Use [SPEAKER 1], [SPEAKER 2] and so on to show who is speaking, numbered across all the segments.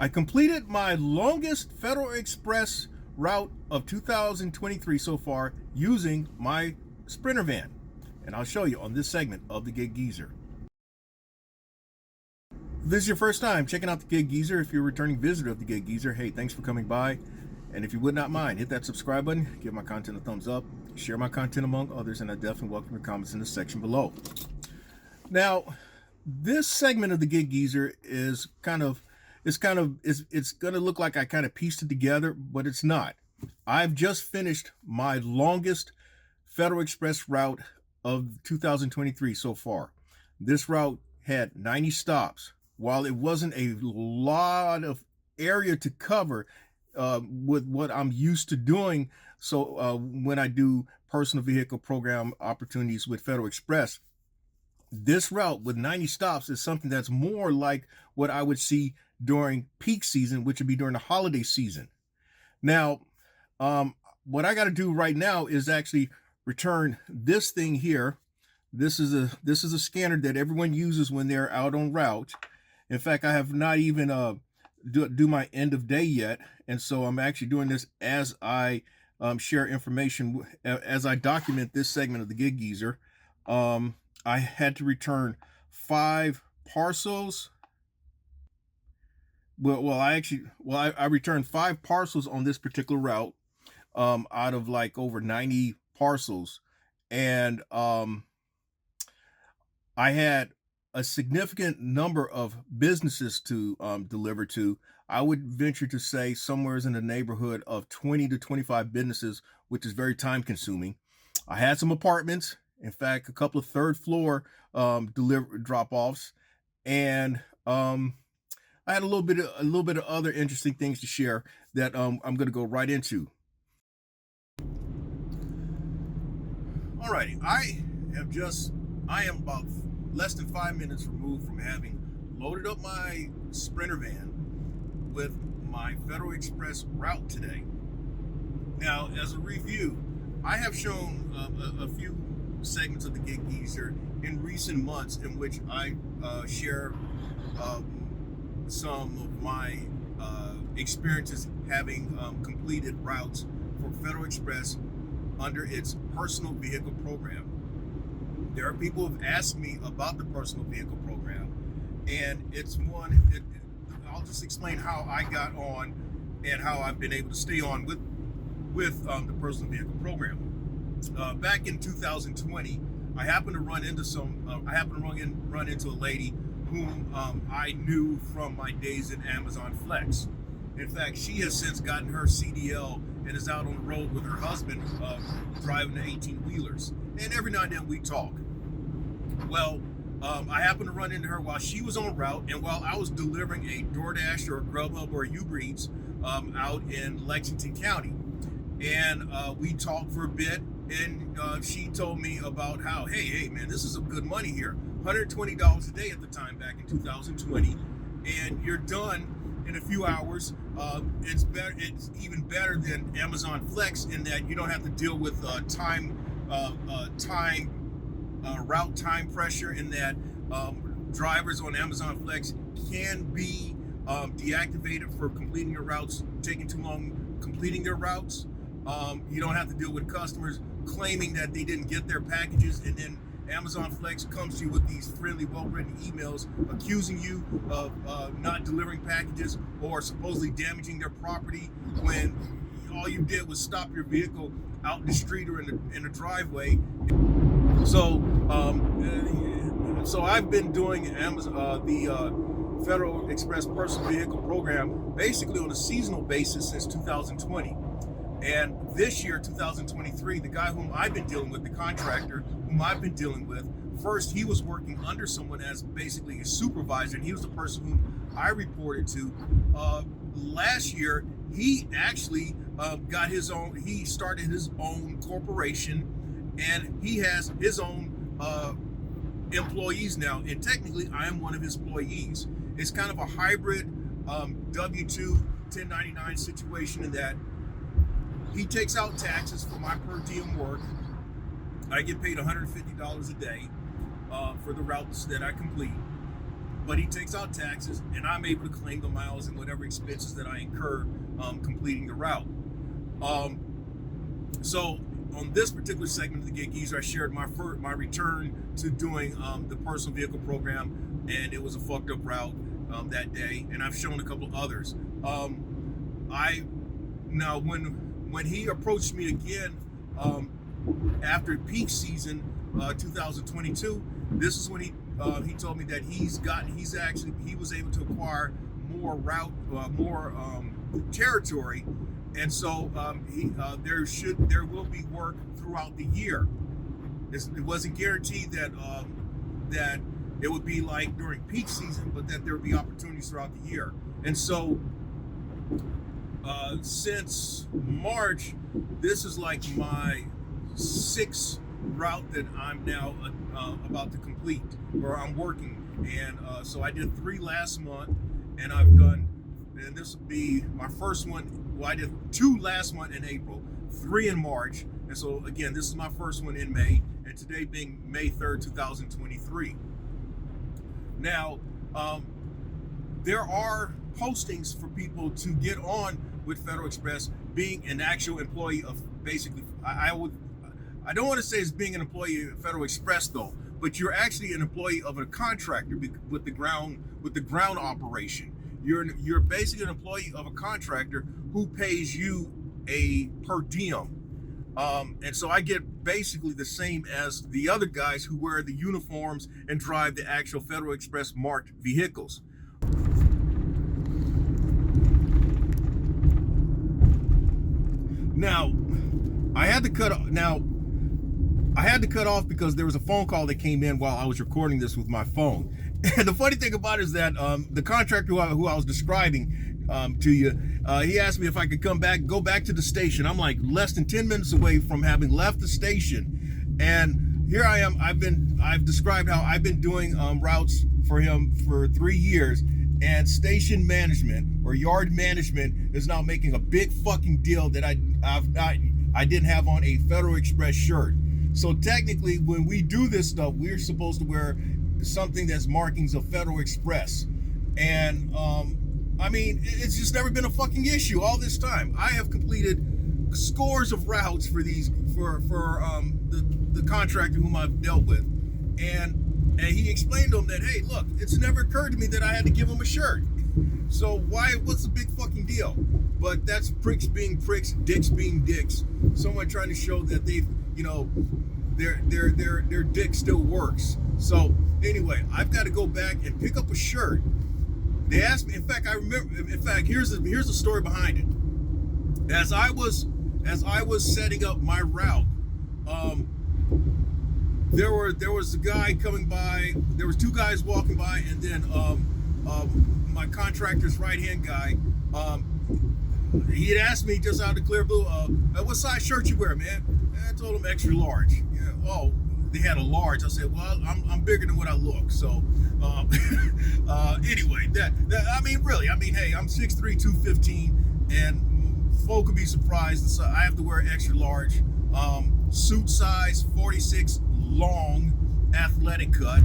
[SPEAKER 1] I completed my longest Federal Express route of 2023 so far using my Sprinter van. And I'll show you on this segment of the Gig Geezer. If this is your first time checking out the Gig Geezer, if you're a returning visitor of the Gig Geezer, hey, thanks for coming by. And if you would not mind, hit that subscribe button, give my content a thumbs up, share my content among others, and I definitely welcome your comments in the section below. Now, this segment of the Gig Geezer is it's going to look like I kind of pieced it together, but it's not. I've just finished my longest Federal Express route of 2023 so far. This route had 90 stops. While it wasn't a lot of area to cover with what I'm used to doing, so when I do personal vehicle program opportunities with Federal Express, this route with 90 stops is something that's more like what I would see during peak season, which would be during the holiday season. Now, what I got to do right now is actually return this thing here. This is a scanner that everyone uses when they're out on route. In fact, I have not even do my end of day yet, and so I'm actually doing this as I share information, as I document this segment of the Gig Geezer. I had to return 5 parcels. I returned 5 parcels on this particular route out of like over 90 parcels, and I had a significant number of businesses to deliver to. I would venture to say somewhere in the neighborhood of 20 to 25 businesses, which is very time consuming. I had some apartments, in fact, a couple of third floor drop offs, and I had a little bit of other interesting things to share that I'm going to go right into. Alrighty, I am about less than 5 minutes removed from having loaded up my Sprinter van with my Federal Express route today. Now, as a review, I have shown a few segments of the Gig Geezer in recent months in which I share some of my experiences having completed routes for Federal Express under its personal vehicle program. There are people who have asked me about the personal vehicle program, and I'll just explain how I got on and how I've been able to stay on with the personal vehicle program. Back in 2020, I happened to run into a lady whom I knew from my days at Amazon Flex. In fact, she has since gotten her CDL and is out on the road with her husband driving the 18-wheelers. And every now and then we talk. Well, I happened to run into her while she was on route and while I was delivering a DoorDash or a Grubhub or a Uber Eats out in Lexington County. And we talked for a bit, and she told me about how, hey man, this is some good money here. $120 a day at the time back in 2020, and you're done in a few hours. It's better. It's even better than Amazon Flex in that you don't have to deal with route time pressure. In that drivers on Amazon Flex can be deactivated for completing their routes, taking too long completing their routes. You don't have to deal with customers claiming that they didn't get their packages, and then Amazon Flex comes to you with these friendly, well-written emails accusing you of not delivering packages or supposedly damaging their property when all you did was stop your vehicle out in the street or in the driveway. So I've been doing the Federal Express personal vehicle program basically on a seasonal basis since 2020. And this year, 2023, the guy whom I've been dealing with, the contractor whom I've been dealing with, first he was working under someone as basically a supervisor, and he was the person whom I reported to. Last year, he actually he started his own corporation, and he has his own employees now, and technically I am one of his employees. It's kind of a hybrid W-2 1099 situation in that he takes out taxes for my per diem work. I get paid $150 a day for the routes that I complete. but he takes out taxes, and I'm able to claim the miles and whatever expenses that I incur completing the route. So on this particular segment of the Gig Geezer, I shared my return to doing the personal vehicle program, and it was a fucked up route that day, and I've shown a couple others. Now when he approached me again after peak season 2022, this is when he told me that he was able to acquire more territory, and so there will be work throughout the year. It wasn't guaranteed that it would be like during peak season, but that there would be opportunities throughout the year. And so since March, this is like my 6th route that I'm now about to complete, or I'm working. And so I did 3 last month, and and this will be my first one. Well, I did 2 last month in April, 3 in March. And so again, this is my first one in May, and today being May 3rd, 2023. Now, there are postings for people to get on with Federal Express, being an actual employee of basically, I don't want to say it's being an employee of Federal Express though, but you're actually an employee of a contractor with the ground operation. You're basically an employee of a contractor who pays you a per diem. And so I get basically the same as the other guys who wear the uniforms and drive the actual Federal Express marked vehicles. Now, I had to cut off because there was a phone call that came in while I was recording this with my phone. And the funny thing about it is that the contractor who I was describing to you, he asked me if I could go back to the station. I'm like less than 10 minutes away from having left the station, and here I am. I've described how I've been doing routes for him for 3 years, and station management or yard management is now making a big fucking deal that I didn't have on a Federal Express shirt. So technically, when we do this stuff, we're supposed to wear something that's markings of Federal Express. And I mean, it's just never been a fucking issue all this time. I have completed scores of routes for the contractor whom I've dealt with, and he explained to him that, hey, look, it's never occurred to me that I had to give him a shirt. So what's the big fucking deal? But that's pricks being pricks, dicks being dicks. Someone trying to show that they've, their dick still works. So anyway, I've got to go back and pick up a shirt. They asked me, in fact, here's the story behind it. As I was setting up my route, there was a guy coming by, there was 2 guys walking by, and then my contractor's right-hand guy, he had asked me just out of the clear blue, what size shirt you wear, man? And I told him extra large. Yeah, oh, they had a large. I said, well, I'm bigger than what I look. So anyway, hey, I'm 6'3", 215, and folk could be surprised. So I have to wear extra large. Suit size 46, long, athletic cut.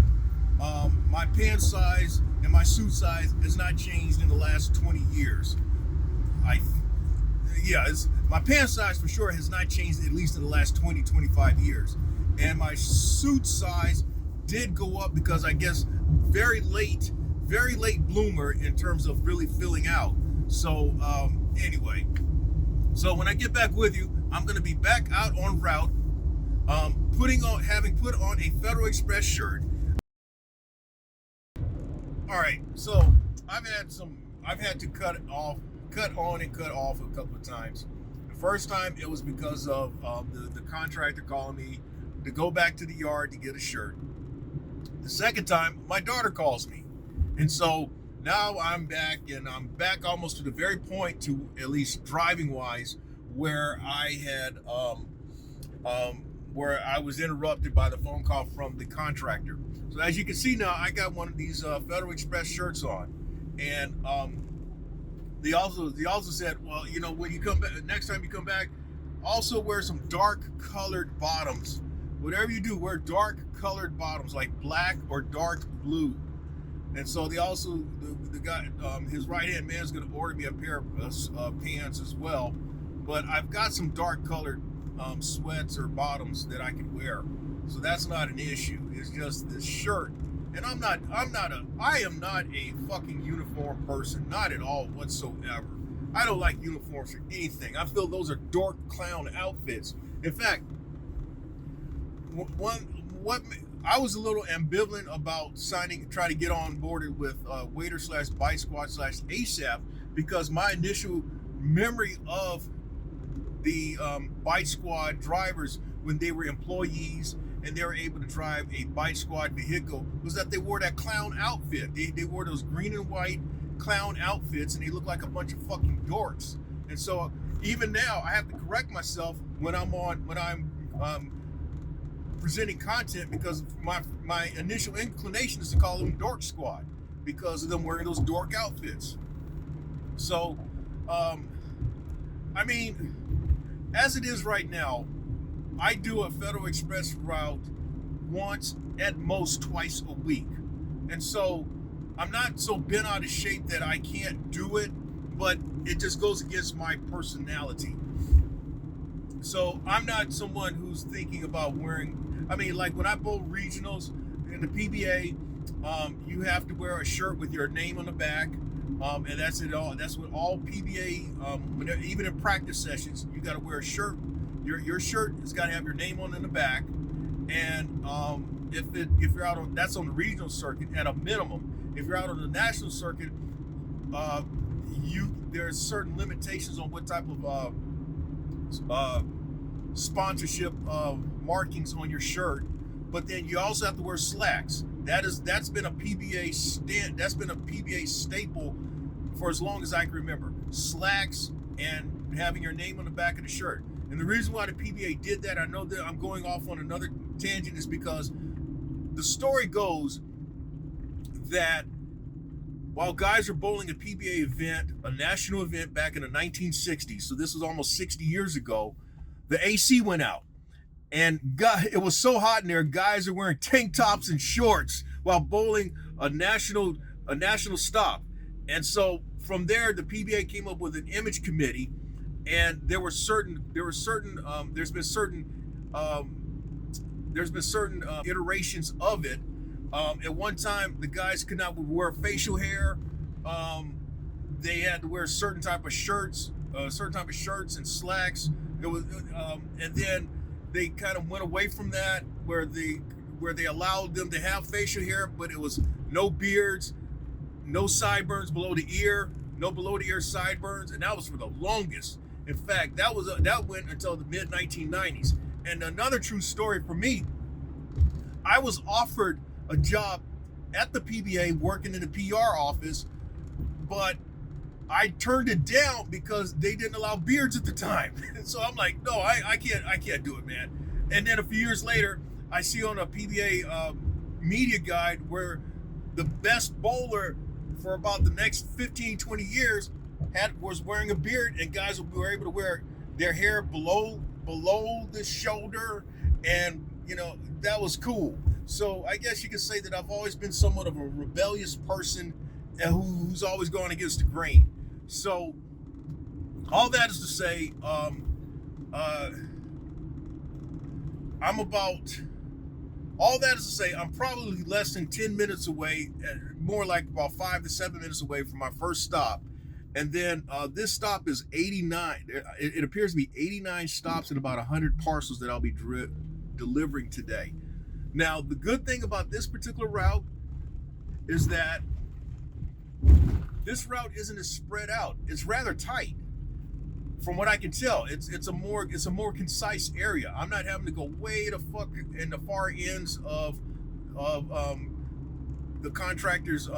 [SPEAKER 1] My pants size and my suit size has not changed in the last 20 years. My pants size for sure has not changed at least in the last 20, 25 years. And my suit size did go up because I guess very late bloomer in terms of really filling out. So anyway, so when I get back with you, I'm going to be back out on route, having put on a Federal Express shirt. All right, so I've had to cut on and cut off a couple of times. The first time it was because of the contractor calling me to go back to the yard to get a shirt. The second time, my daughter calls me, and so now I'm back, and I'm back almost to the very point, to at least driving wise, where I had where I was interrupted by the phone call from the contractor. So as you can see now, I got one of these Federal Express shirts on, and they also said, well, when you come back, next time you come back, also wear some dark colored bottoms. Whatever you do, wear dark colored bottoms, like black or dark blue. And so they also the guy, his right hand man is going to order me a pair of pants as well. But I've got some dark colored sweats or bottoms that I can wear, so that's not an issue. It's just this shirt, and I am not a fucking uniform person, not at all whatsoever. I don't like uniforms for anything. I feel those are dork clown outfits. In fact, what I was a little ambivalent about trying to get on board with Waiter / Bite Squad / ASAP, because my initial memory of the Bite Squad drivers when they were employees and they were able to drive a Bite Squad vehicle was that they wore that clown outfit. They wore those green and white clown outfits, and they look like a bunch of fucking dorks. And so even now I have to correct myself when I'm presenting content, because my initial inclination is to call them Dork Squad because of them wearing those dork outfits. So I mean, as it is right now, I do a Federal Express route once, at most twice a week. And so I'm not so bent out of shape that I can't do it, but it just goes against my personality. So I'm not someone who's thinking about wearing, I mean, like when I bowl regionals in the PBA, you have to wear a shirt with your name on the back. And that's it all. That's what all PBA, even in practice sessions, you got to wear a shirt. Your shirt has got to have your name on in the back. And if you're out on, that's on the regional circuit at a minimum. If you're out on the national circuit, there's certain limitations on what type of sponsorship markings on your shirt. But then you also have to wear slacks. That's been a PBA staple for as long as I can remember. Slacks and having your name on the back of the shirt. And the reason why the PBA did that, I know that I'm going off on another tangent, is because the story goes that while guys were bowling a PBA event, a national event back in the 1960s, so this was almost 60 years ago, the AC went out. And it was so hot in there, guys are wearing tank tops and shorts while bowling a national stop. And so from there, the PBA came up with an image committee, and there's been certain iterations of it. At one time, the guys could not wear facial hair. They had to wear certain type of shirts and slacks. It was, and then they kind of went away from that, where they allowed them to have facial hair, but it was no beards, no sideburns below the ear, no below the ear sideburns, and that was for the longest. In fact, that went until the mid 1990s. And another true story for me, I was offered a job at the PBA working in the PR office, but I turned it down because they didn't allow beards at the time. And so I'm like, no, I can't do it, man. And then a few years later, I see on a PBA media guide where the best bowler for about the next 15, 20 years was wearing a beard, and guys were able to wear their hair below the shoulder, and that was cool. So I guess you could say that I've always been somewhat of a rebellious person who's always going against the grain. So all that is to say, I'm probably less than 10 minutes away, more like about 5 to 7 minutes away from my first stop. And then this stop is 89. It appears to be 89 stops and about 100 parcels that I'll be delivering today. Now, the good thing about this particular route is that this route isn't as spread out. It's rather tight, from what I can tell. It's a more concise area. I'm not having to go way the fuck in the far ends of the contractor's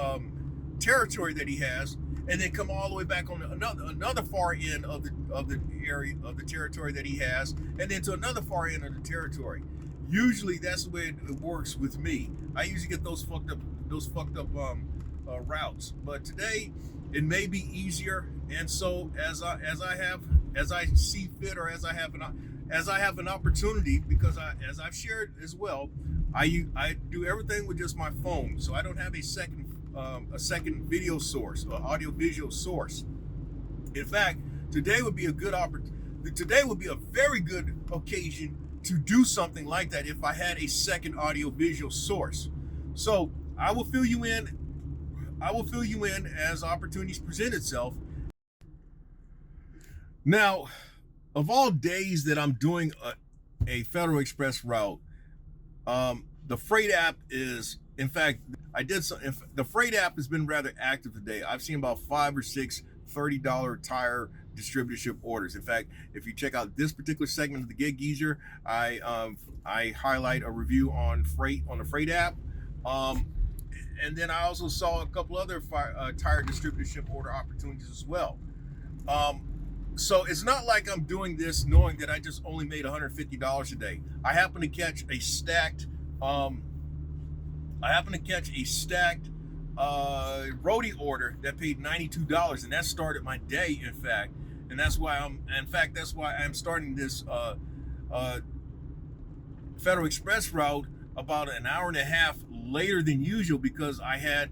[SPEAKER 1] territory that he has, and then come all the way back on another far end of the area of the territory that he has, and then to another far end of the territory. Usually that's the way it works with me. I usually get those fucked up routes, but today it may be easier. And so as I see fit, or as I have an opportunity, because as I've shared as well, I do everything with just my phone, so I don't have a second a second video source, or audio visual source. In fact, today would be a good opportunity. Today would be a very good occasion to do something like that if I had a second audio visual source. So I will fill you in. I will fill you in as opportunities present itself. Now, of all days that I'm doing a Federal Express route, the Freight app is, in fact, the Freight app has been rather active today. I've seen about 5 or 6 $30 tire distributorship orders. In fact, if you check out this particular segment of the Gig Geezer, I highlight a review on the Freight app. And then I also saw a couple other tire distributorship order opportunities as well. So it's not like I'm doing this knowing that I just only made $150 a day. I happen to catch a stacked roadie order that paid $92, and that started my day, in fact. And that's why I'm starting this Federal Express route about an hour and a half later than usual, because I had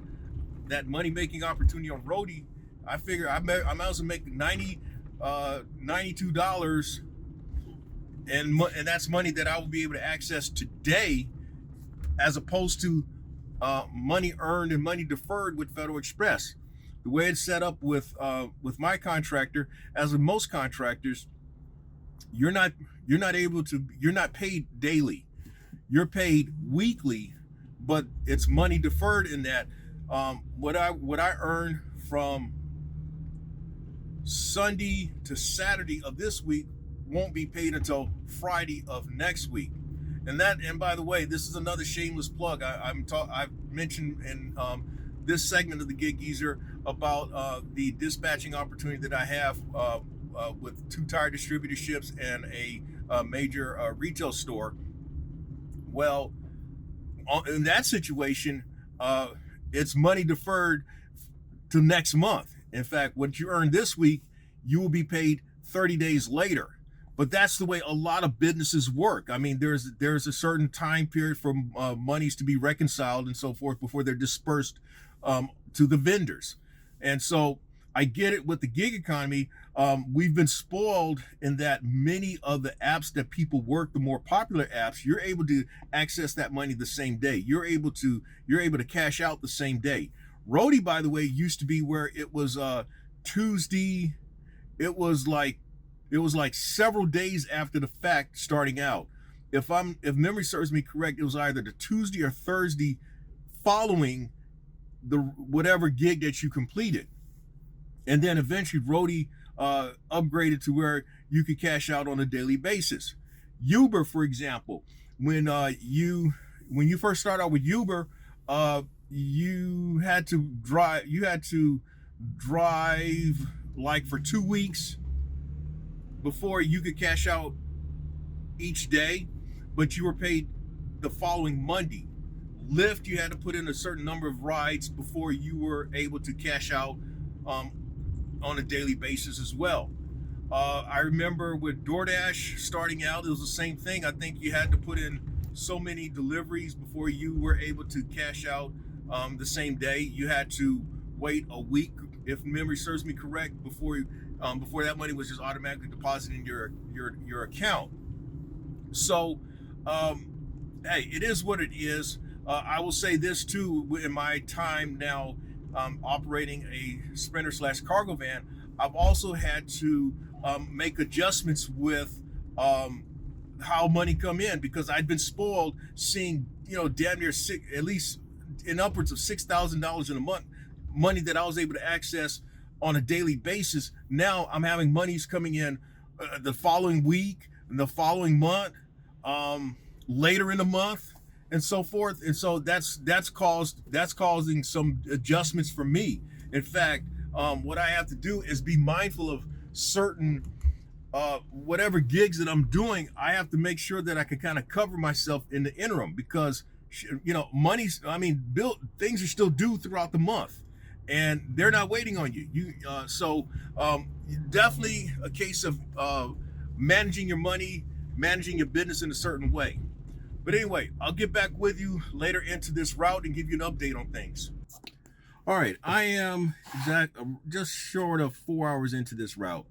[SPEAKER 1] that money-making opportunity on roadie. I figure I might as well make $92, and that's money that I will be able to access today, as opposed to money earned and money deferred with Federal Express. The way it's set up with my contractor, as with most contractors, you're not paid daily. You're paid weekly, but it's money deferred in that what I earn from Sunday to Saturday of this week won't be paid until Friday of next week. And by the way, this is another shameless plug. I've mentioned in this segment of the Gig Geezer about the dispatching opportunity that I have with 2 tire distributorships and a major retail store. Well, in that situation, it's money deferred to next month. In fact, what you earn this week, you will be paid 30 days later. But that's the way a lot of businesses work. I mean, there's a certain time period for monies to be reconciled and so forth before they're dispersed to the vendors. And so I get it with the gig economy. We've been spoiled in that many of the apps that people work, the more popular apps, you're able to access that money the same day. You're able to cash out the same day. Roadie, by the way, used to be where it was Tuesday. It was like several days after the fact starting out. If memory serves me correct, it was either the Tuesday or Thursday following the whatever gig that you completed. And then eventually Roadie upgraded to where you could cash out on a daily basis. Uber, for example, when you first start out with Uber, you had to drive like for 2 weeks before you could cash out each day, but you were paid the following Monday. Lyft, you had to put in a certain number of rides before you were able to cash out on a daily basis as well. I remember with DoorDash starting out, it was the same thing. I think you had to put in so many deliveries before you were able to cash out the same day. You had to wait a week, if memory serves me correct, before that money was just automatically deposited in your account. So, hey, it is what it is. I will say this too, in my time now operating a Sprinter/cargo van, I've also had to make adjustments with how money come in, because I'd been spoiled seeing, damn near at least in upwards of $6,000 in a month, money that I was able to access on a daily basis. Now I'm having monies coming in the following week and the following month, later in the month, and so forth. And so that's causing some adjustments for me. In fact, what I have to do is be mindful of certain whatever gigs that I'm doing. I have to make sure that I can kind of cover myself in the interim, because things are still due throughout the month, and they're not waiting on you. So definitely a case of managing your money, managing your business in a certain way. But anyway, I'll get back with you later into this route and give you an update on things. All right, I am just short of 4 hours into this route,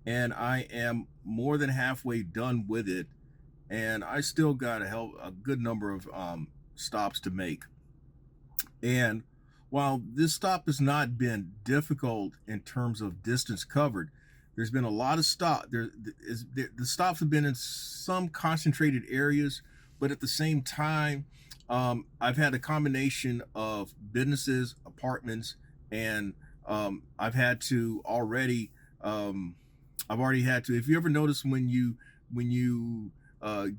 [SPEAKER 1] and I am more than halfway done with it, and I still got a good number of stops to make. And while this stop has not been difficult in terms of distance covered, there's been a lot of the stops have been in some concentrated areas, but at the same time, I've had a combination of businesses, apartments, and I've had to already. I've already had to. If you ever notice when you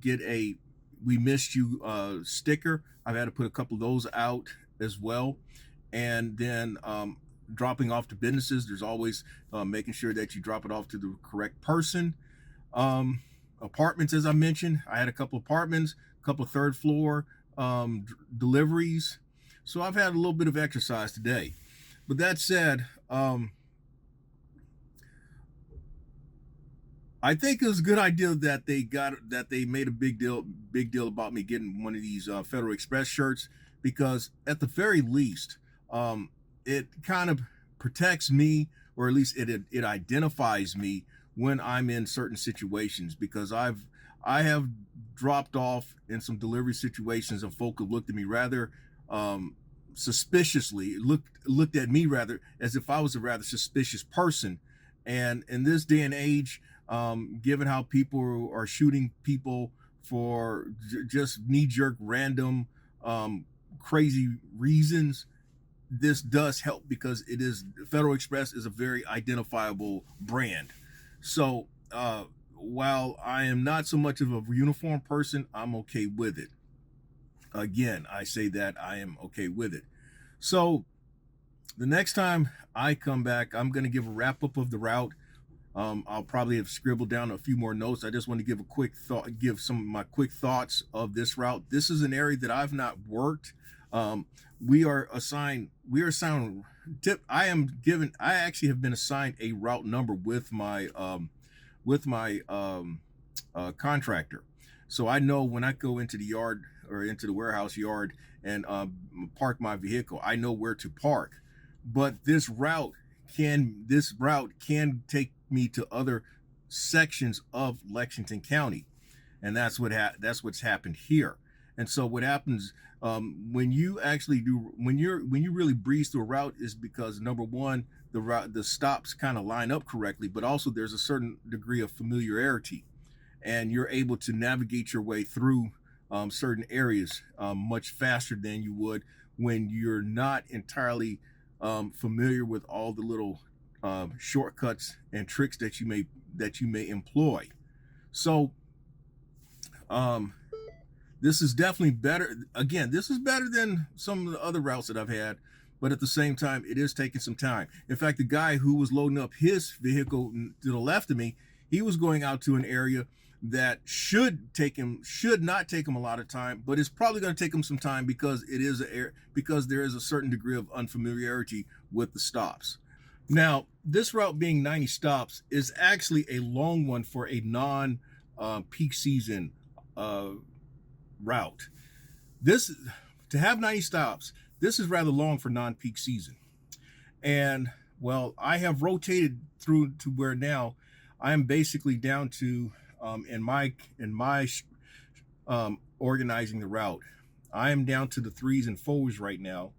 [SPEAKER 1] get a "We missed you" sticker, I've had to put a couple of those out as well. And then dropping off to businesses, there's always making sure that you drop it off to the correct person. um, Apartments, as I mentioned, I had a couple apartments, a couple of third floor deliveries, so I've had a little bit of exercise today. But that said, I think it was a good idea that they made a big deal about me getting one of these Federal Express shirts, because at the very least, it kind of protects me, or at least it identifies me when I'm in certain situations, because I have dropped off in some delivery situations, and folk have looked at me rather suspiciously, looked at me rather as if I was a rather suspicious person. And in this day and age, given how people are shooting people for just knee-jerk, random, crazy reasons, this does help, because Federal Express is a very identifiable brand. So while I am not so much of a uniform person, I'm okay with it. Again, I say that I am okay with it. So the next time I come back, I'm going to give a wrap up of the route. I'll probably have scribbled down a few more notes. I just want to give some of my quick thoughts of this route. This is an area that I've not worked. Um, we are assigned tip. I actually have been assigned a route number with my contractor. So I know when I go into the yard or into the warehouse yard and park my vehicle, I know where to park. But this route can take me to other sections of Lexington County, and that's what's happened here. And so what happens when you actually do when you really breeze through a route is because, number one, the stops kind of line up correctly, but also there's a certain degree of familiarity, and you're able to navigate your way through certain areas much faster than you would when you're not entirely familiar with all the little shortcuts and tricks that you may employ. So um, this is definitely better. Again, this is better than some of the other routes that I've had, but at the same time, it is taking some time. In fact, the guy who was loading up his vehicle to the left of me, he was going out to an area that should not take him a lot of time, but it's probably going to take him some time, because because there is a certain degree of unfamiliarity with the stops. Now, this route being 90 stops is actually a long one for a non peak season uh, route. This To have 90 stops, this is rather long for non-peak season. And well, I have rotated through to where now I am basically down to in my organizing the route, I am down to the threes and fours right now,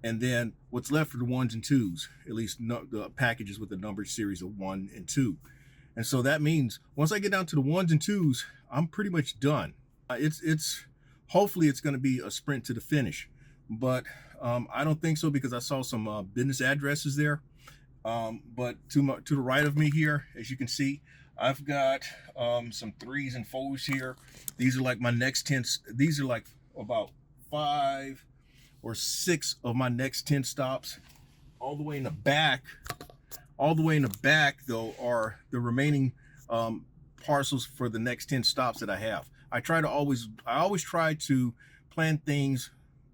[SPEAKER 1] and then what's left are the ones and twos, at least the packages with the numbered series of 1 and 2. And so that means once I get down to the ones and twos, I'm pretty much done. It's hopefully it's going to be a sprint to the finish, but I don't think so, because I saw some business addresses there. But to the right of me here, as you can see, I've got some threes and fours here. These are like my next 10. These are like about 5 or 6 of my next 10 stops. All the way in the back, though, are the remaining parcels for the next 10 stops that I have. I always try to plan things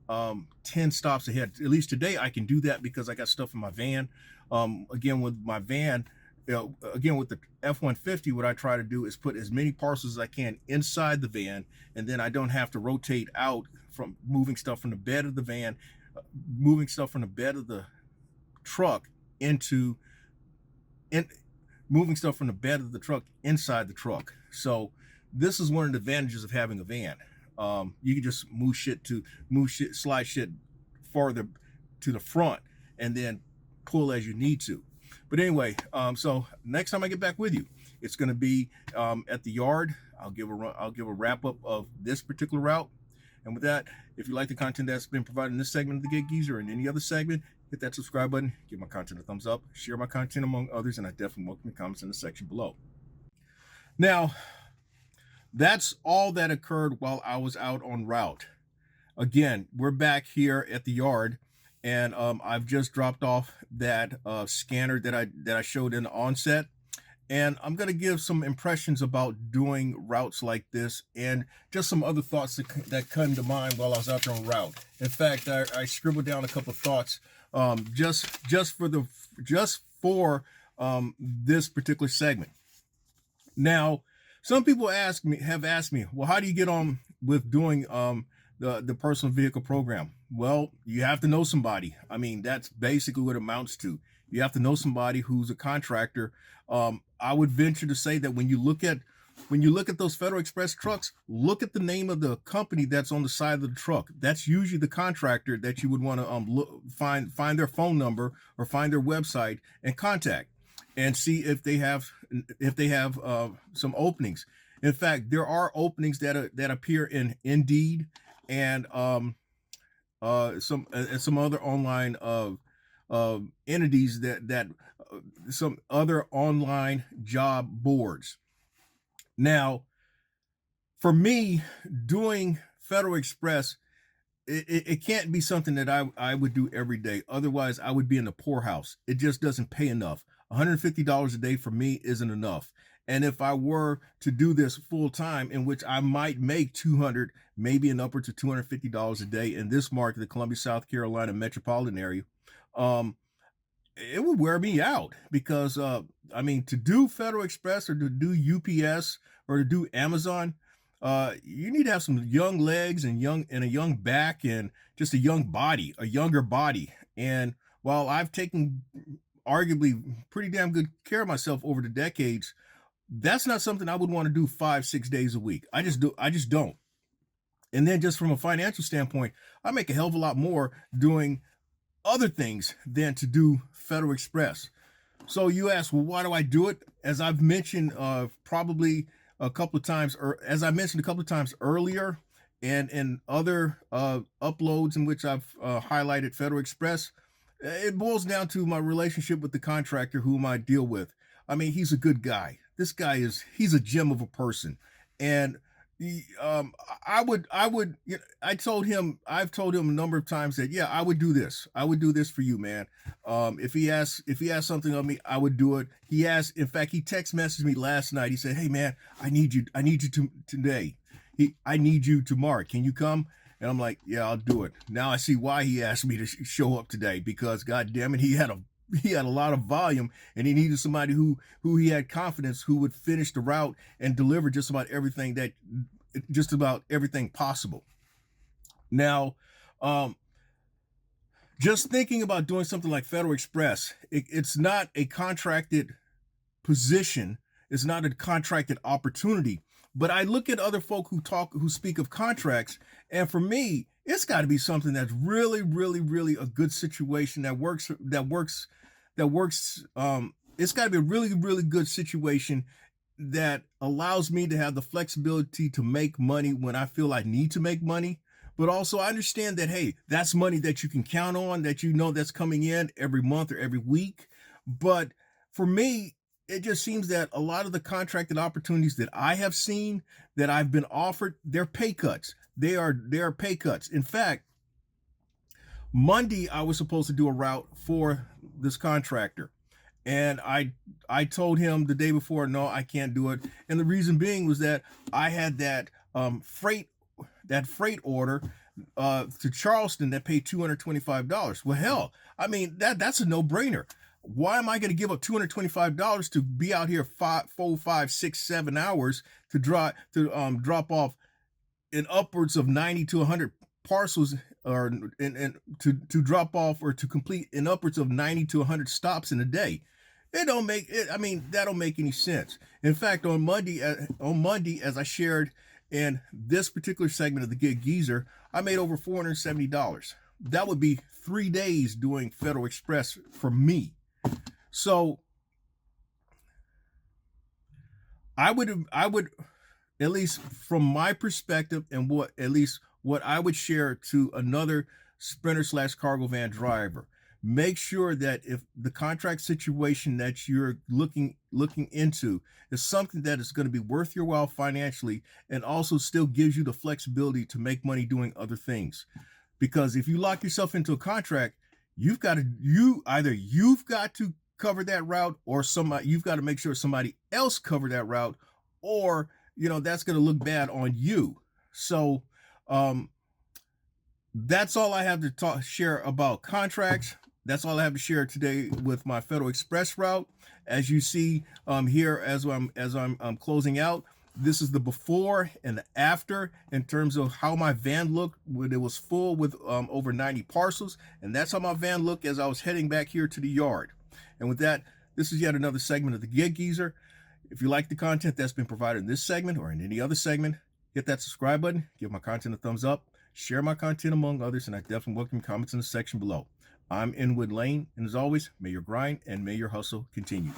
[SPEAKER 1] 10 stops ahead. At least today I can do that because I got stuff in my van. Again, with my van, again with the F-150, what I try to do is put as many parcels as I can inside the van, and then I don't have to rotate out from moving stuff from the bed of the van, moving stuff from the bed of truck into in moving stuff from the bed of the truck inside the truck. So this is one of the advantages of having a van. You can just slide shit farther to the front, and then pull as you need to. But anyway, so next time I get back with you, it's going to be at the yard. I'll give a wrap up of this particular route. And with that, if you like the content that's been provided in this segment of the Gig Geezer or in any other segment, hit that subscribe button, give my content a thumbs up, share my content among others, and I definitely welcome your comments in the section below. Now, that's all that occurred while I was out on route. Again, we're back here at the yard, and I've just dropped off that scanner that I showed in the onset. And I'm going to give some impressions about doing routes like this and just some other thoughts that come to mind while I was out there on route. In fact, I scribbled down a couple of thoughts just for this particular segment. Now, some people have asked me, well, how do you get on with doing the personal vehicle program? Well, you have to know somebody. I mean, that's basically what it amounts to. You have to know somebody who's a contractor. I would venture to say that when you look at those Federal Express trucks, look at the name of the company that's on the side of the truck. That's usually the contractor that you would want to find their phone number or find their website and contact and see if they have some openings. In fact, there are openings that appear in Indeed and some other online entities that some other online job boards. Now, for me, doing Federal Express, it can't be something that I would do every day. Otherwise, I would be in the poorhouse. It just doesn't pay enough. $150 a day for me isn't enough. And if I were to do this full time, in which I might make $200, maybe an upwards of $250 a day in this market, the Columbia, South Carolina metropolitan area, it would wear me out because, I mean, to do Federal Express or to do UPS or to do Amazon, you need to have some young legs and a young back and just a younger body. And while I've taken arguably pretty damn good care of myself over the decades, that's not something I would want to do 5-6 days a week. I just don't. And then just from a financial standpoint, I make a hell of a lot more doing other things than to do Federal Express. So you ask, well, why do I do it? As I've mentioned probably a couple of times, or as I mentioned a couple of times earlier, and in other uploads in which I've highlighted Federal Express, it boils down to my relationship with the contractor whom I deal with. I mean, he's a good guy. This guy he's a gem of a person. And I've told him a number of times that, yeah, I would do this. I would do this for you, man. If he asked something of me, I would do it. In fact, he text messaged me last night. He said, hey man, I need you today. I need you tomorrow. Can you come? And I'm like, yeah, I'll do it. Now I see why he asked me to show up today, because God damn it, he had a lot of volume, and he needed somebody who he had confidence who would finish the route and deliver just about everything possible. Now, just thinking about doing something like Federal Express, it's not a contracted position. It's not a contracted opportunity. But I look at other folk who speak of contracts, and for me, it's got to be something that's really, really, really a good situation that works. It's got to be a really, really good situation that allows me to have the flexibility to make money when I feel I need to make money. But also I understand that, hey, that's money that you can count on, that you know that's coming in every month or every week. But for me, it just seems that a lot of the contracted opportunities that I have seen, that I've been offered, they're pay cuts. They are pay cuts. In fact, Monday, I was supposed to do a route for this contractor. And I told him the day before, no, I can't do it. And the reason being was that I had that freight order to Charleston that paid $225. Well, hell, I mean, that's a no-brainer. Why am I going to give up $225 to be out here 4, 5, 6, 7 hours to drop off in upwards of 90 to 100 parcels or and to drop off or to complete in upwards of 90 to 100 stops in a day. It don't make it. I mean, that don't make any sense. In fact, on Monday, as I shared in this particular segment of the Gig Geezer, I made over $470. That would be 3 days doing Federal Express for me. So I would, at least from my perspective, and what I would share to another sprinter / cargo van driver, make sure that if the contract situation that you're looking into is something that is going to be worth your while financially, and also still gives you the flexibility to make money doing other things. Because if you lock yourself into a contract, you've got to cover that route, or you've got to make sure somebody else cover that route, or that's going to look bad on you. So that's all I have to share about contracts. That's all I have to share today with my Federal Express route. As you see here, as I'm closing out, this is the before and the after in terms of how my van looked when it was full with over 90 parcels, and that's how my van looked as I was heading back here to the yard. And with that, this is yet another segment of the Gig Geezer. If you like the content that's been provided in this segment or in any other segment, hit that subscribe button, give my content a thumbs up, share my content among others, and I definitely welcome comments in the section below. I'm Inwood Lane, and as always, may your grind and may your hustle continue.